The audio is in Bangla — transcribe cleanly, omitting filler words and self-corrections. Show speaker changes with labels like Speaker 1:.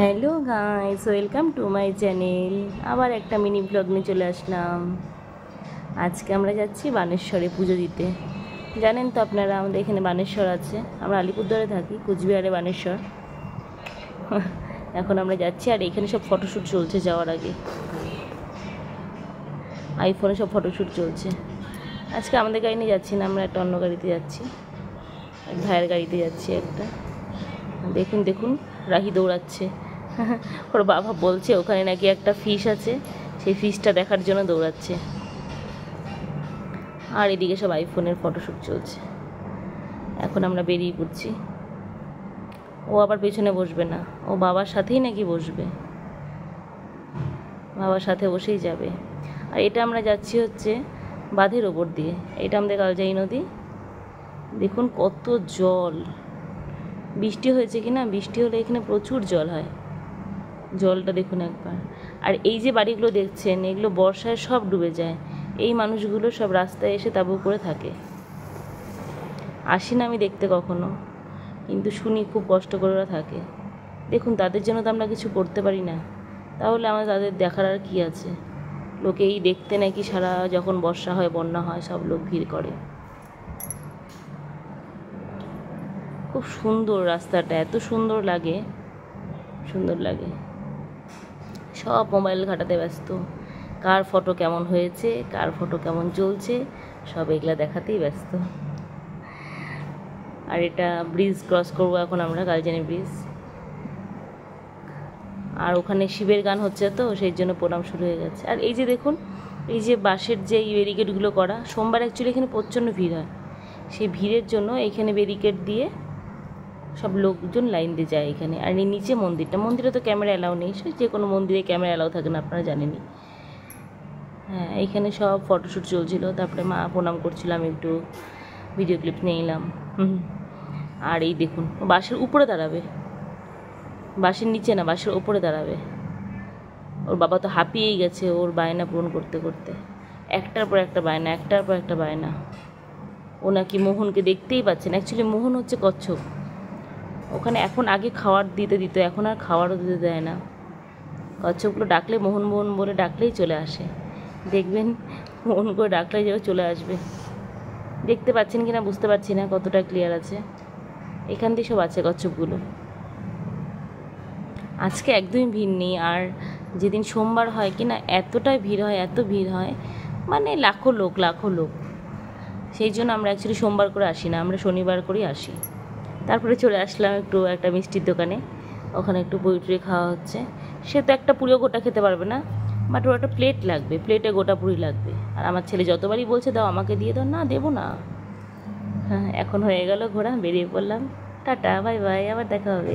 Speaker 1: Hello guys, welcome to my channel. আবার একটা মিনি ব্লগ নিয়ে চলে আসলাম। আজকে আমরা যাচ্ছি বানেশ্বরে পুজো দিতে। জানেন তো আপনারা, আমাদের এখানে বানেশ্বর আছে। আমরা আলিপুরদুয়ারে থাকি, কুচবিহারে বানেশ্বর। এখন আমরা যাচ্ছি, আর এখানে সব ফটোশ্যুট চলছে যাওয়ার আগে। আইফোনে সব ফটোশ্যুট চলছে। আজকে আমাদের গাড়ি নিয়ে যাচ্ছি না, আমরা একটা অন্য গাড়িতে যাচ্ছি, ভাইয়ের গাড়িতে যাচ্ছি একটা। দেখুন দেখুন, রাহি দৌড়াচ্ছে। ওর বাবা বলছে ওখানে নাকি একটা ফিশ আছে, সেই ফিশটা দেখার জন্য দৌড়াচ্ছে। আর এদিকে সব আইফোনের ফটোশ্যুট চলছে। এখন আমরা বেরিয়ে পড়ছি। ও আবার পেছনে বসবে না, ও বাবার সাথেই নাকি বসবে, বাবার সাথে বসেই যাবে। আর এটা আমরা যাচ্ছি হচ্ছে বাঁধের ওপর দিয়ে। এটা আমাদের কালজাই নদী। দেখুন কত জল। বৃষ্টি হয়েছে কি না, বৃষ্টি হলে এখানে প্রচুর জল হয়। জলটা দেখুন একবার। আর এই যে বাড়িগুলো দেখছেন, এগুলো বর্ষায় সব ডুবে যায়। এই মানুষগুলো সব রাস্তায় এসে তাঁবু করে থাকে। আসি না আমি দেখতে কখনো, কিন্তু শুনি খুব কষ্ট করে ওরা থাকে। দেখুন, তাদের জন্য তো আমরা কিছু করতে পারি না, তাহলে আমাদের তাদের দেখার আর কী আছে। লোকে এই দেখতে নাকি সারা, যখন বর্ষা হয় বন্যা হয় সব লোক ভিড় করে। খুব সুন্দর রাস্তাটা, এত সুন্দর লাগে, সুন্দর লাগে। সব মোবাইল ঘাটাতে ব্যস্ত, কার ফটো কেমন হয়েছে, কার ফটো কেমন চলছে, সব এগুলা দেখাতেই ব্যস্ত। আর এটা ব্রিজ ক্রস করবো এখন আমরা, কালজানি ব্রিজ। আর ওখানে শিবের গান হচ্ছে, তো সেই জন্য প্রণাম শুরু হয়ে গেছে। আর এই যে দেখুন, এই যে বাঁশের যে ব্যারিকেডগুলো করা, সোমবার অ্যাকচুয়ালি এখানে প্রচণ্ড ভিড় হয়। সেই ভিড়ের জন্য এখানে ব্যারিকেড দিয়ে সব লোকজন লাইন দিয়ে যায় এখানে। আর এই নিচে মন্দিরটা, মন্দিরে তো ক্যামেরা অ্যালাউ নেই, সে যে কোনো মন্দিরে ক্যামেরা অ্যালাউ থাকে না, আপনারা জানেনই। হ্যাঁ, এইখানে সব ফটোশ্যুট চলছিল। তারপরে মা প্রণাম করছিল, আমি একটু ভিডিও ক্লিপ নিয়ে এলাম। আর এই দেখুন, বাঁশের উপরে দাঁড়াবে, বাঁশের নিচে না, বাঁশের ওপরে দাঁড়াবে। ওর বাবা তো হাঁপিয়েই গেছে ওর বায়না পূরণ করতে করতে। একটার পর একটা বায়না, একটার পর একটা বায়না। ও নাকি মোহনকে দেখতেই পাচ্ছে না। অ্যাকচুয়ালি মোহন হচ্ছে কচ্ছপ। ওখানে এখন আগে খাওয়ার দিতে দিত, এখন আর খাওয়ারও দিতে দেয় না। কচ্ছপগুলো ডাকলে মোহন মোহন বলে ডাকলেই চলে আসে। দেখবেন মোহন করে ডাকলেই যাবে, চলে আসবে। দেখতে পাচ্ছেন কি না বুঝতে পারছি না কতটা ক্লিয়ার আছে। এখান দিয়ে সব আছে কচ্ছপগুলো। আজকে একদমই ভিড় নেই। আর যেদিন সোমবার হয় কি না, এতটাই ভিড় হয়, এত ভিড় হয়, মানে লাখো লোক, লাখো লোক। সেই জন্য আমরা অ্যাকচুয়ালি সোমবার করে আসি না, আমরা শনিবার করেই আসি। তারপরে চলে আসলাম একটু একটা মিষ্টির দোকানে, ওখানে একটু পুরি খাওয়া হচ্ছে। সে তো একটা পুরিও গোটা খেতে পারবে না, বাট ওর একটা প্লেট লাগবে, প্লেটে গোটা পুরি লাগবে। আর আমার ছেলে যতবারই বলছে দাও, আমাকে দিয়ে দাও, না দেবো না। হ্যাঁ, এখন হয়ে গেল ঘোরা, বেরিয়ে পড়লাম। টাটা, বাই বাই, আবার দেখা হবে।